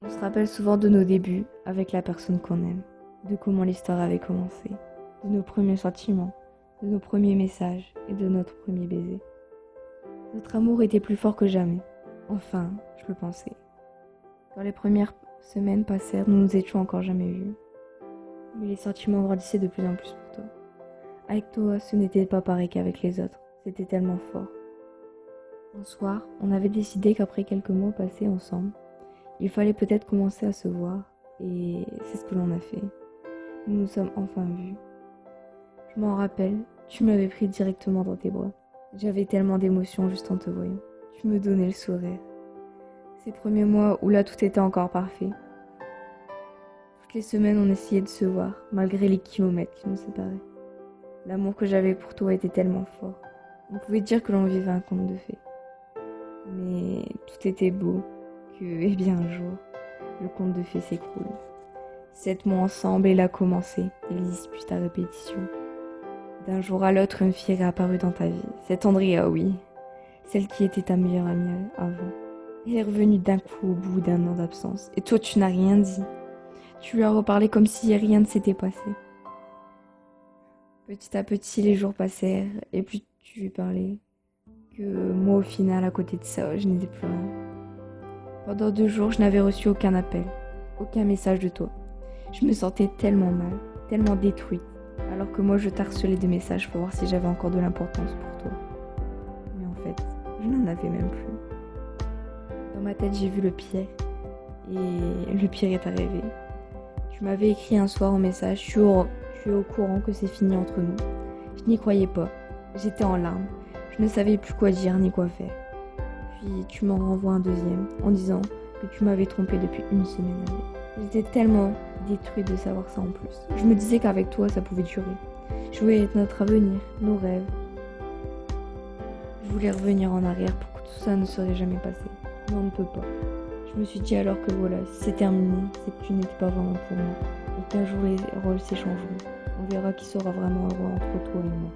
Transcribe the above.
On se rappelle souvent de nos débuts avec la personne qu'on aime, de comment l'histoire avait commencé, de nos premiers sentiments, de nos premiers messages et de notre premier baiser. Notre amour était plus fort que jamais. Enfin, je le pensais. Quand les premières semaines passèrent, nous nous étions encore jamais vus. Mais les sentiments grandissaient de plus en plus pour toi. Avec toi, ce n'était pas pareil qu'avec les autres. C'était tellement fort. Un soir, on avait décidé qu'après quelques mois passés ensemble, il fallait peut-être commencer à se voir. Et c'est ce que l'on a fait. Nous nous sommes enfin vus. Je m'en rappelle, tu m'avais pris directement dans tes bras. J'avais tellement d'émotions juste en te voyant. Tu me donnais le sourire. Ces premiers mois où là tout était encore parfait. Toutes les semaines on essayait de se voir, malgré les kilomètres qui nous séparaient. L'amour que j'avais pour toi était tellement fort. On pouvait dire que l'on vivait un conte de fées. Mais tout était beau, que, eh bien un jour, le conte de fées s'écroule. 7 mois ensemble et il a commencé, et les disputes à répétition. D'un jour à l'autre, une fille est réapparue dans ta vie. C'est Andrea, oui. Celle qui était ta meilleure amie avant. Elle est revenue d'un coup au bout d'un an d'absence. Et toi, tu n'as rien dit. Tu lui as reparlé comme si rien ne s'était passé. Petit à petit, les jours passèrent, et plus tu lui parlais, que moi, au final, à côté de ça, je n'étais plus rien. Pendant 2 jours, je n'avais reçu aucun appel, aucun message de toi. Je me sentais tellement mal, tellement détruite, alors que moi, je t'harcelais de messages pour voir si j'avais encore de l'importance pour toi. Mais en fait, je n'en avais même plus. Dans ma tête, j'ai vu le pire, et le pire est arrivé. Tu m'avais écrit un soir en message, tu es au courant que c'est fini entre nous. Je n'y croyais pas, j'étais en larmes, je ne savais plus quoi dire ni quoi faire. Puis tu m'en renvoies un deuxième en disant que tu m'avais trompé depuis une semaine. J'étais tellement détruite de savoir ça en plus. Je me disais qu'avec toi ça pouvait durer. Je voulais être notre avenir, nos rêves. Je voulais revenir en arrière pour que tout ça ne serait jamais passé. Mais on ne peut pas. Je me suis dit alors que voilà, si c'est terminé, c'est que tu n'étais pas vraiment pour moi. Et qu'un jour les rôles s'échangeront. On verra qui sera vraiment heureux entre toi et moi.